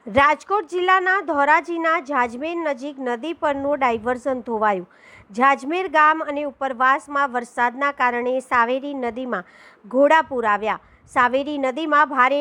રાજકોટ જિલ્લાના ધોરાજીના ઝાજમેર નજીક નદી પરનું ડાયવર્ઝન ધોવાયું। ઝાજમેર ગામ અને ઉપરવાસમાં વરસાદના કારણે સાવેરી નદીમાં ઘોડાપૂર આવ્યા। સાવેરી નદીમાં ભારે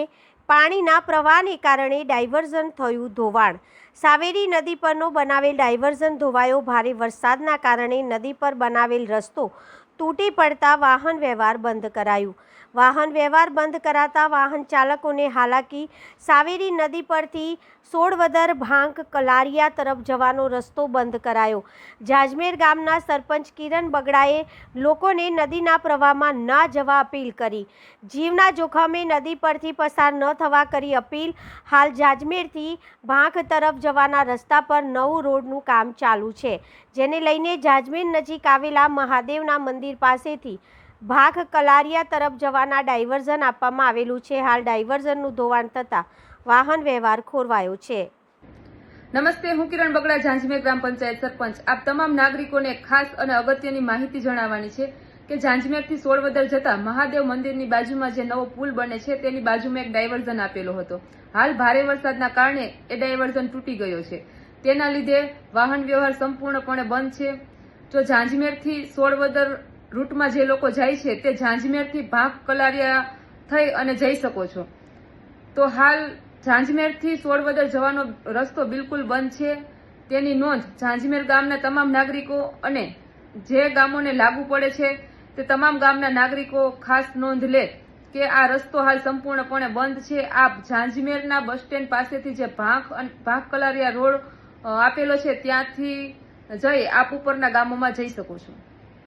પાણીના પ્રવાહને કારણે ડાયવર્ઝન થયું ધોવાણ। સાવેરી નદી પરનો બનાવેલ ડાયવર્ઝન ધોવાયો। ભારે વરસાદના કારણે નદી પર બનાવેલ રસ્તો તૂટી પડતા વાહન વ્યવહાર બંધ કરાયું। વાહન વ્યવહાર બંધ કરાતા વાહન ચાલકોને હાલાકી। સાવેરી નદી પરથી સોડવદર ભાંક કલારિયા તરફ જવાનો રસ્તો બંધ કરાયો। ઝાજમેર ગામના સરપંચ કિરણ બગડાએ લોકોને નદીના પ્રવાહમાં ન જવા અપીલ કરી। જીવના જોખમે નદી પરથી પસાર ન થવા કરી અપીલ। હાલ ઝાજમેરથી ભાંક તરફ જવાના રસ્તા પર નવું રોડનું કામ ચાલુ છે, જેને લઈને ઝાજમેર નજીક આવેલા મહાદેવના મંદિર પાસેથી ભાંક કલારિયા તરફ જવાના ડાયવર્ઝન આપવામાં આવેલું છે। હાલ ડાયવર્ઝનનું ધોવાણ થતા વાહન વ્યવહાર ખોરવાયો છે। નમસ્તે, હું કિરણ બગડા, ઝાંઝમેર ગ્રામ પંચાયત સરપંચ। આપ તમામ નાગરિકોને ખાસ અને અગત્યની માહિતી જણાવવાની છે કે ઝાંઝમેરથી સોડવદર જતા મહાદેવ મંદિરની બાજુમાં જે નવો પુલ બને છે તેની બાજુમાં એક ડાયવર્ઝન આપેલો હતો। હાલ ભારે વરસાદના કારણે એ ડાયવર્ઝન તૂટી ગયો છે, તેના લીધે વાહન વ્યવહાર સંપૂર્ણપણે બંધ છે। જો ઝાંઝમેરથી સોડવદર રૂટમાં જે લોકો જાય છે તે ઝાંઝમેરથી ભાંક કલારિયા થઈ અને જઈ શકો છો। તો હાલ ઝાંઝમેરથી સોડવદર જવાનો રસ્તો બિલકુલ બંધ છે, તેની નોંધ ઝાંઝમેર ગામના તમામ નાગરિકો અને જે ગામોને લાગુ પડે છે તે તમામ ગામના નાગરિકો ખાસ નોંધ લે કે આ રસ્તો હાલ સંપૂર્ણપણે બંધ છે। આપ ઝાંઝમેરના બસ સ્ટેન્ડ પાસેથી જે ભાંક કલારિયા રોડ આપેલો છે ત્યાંથી જઈ આપ ઉપરના ગામોમાં જઈ શકો છો।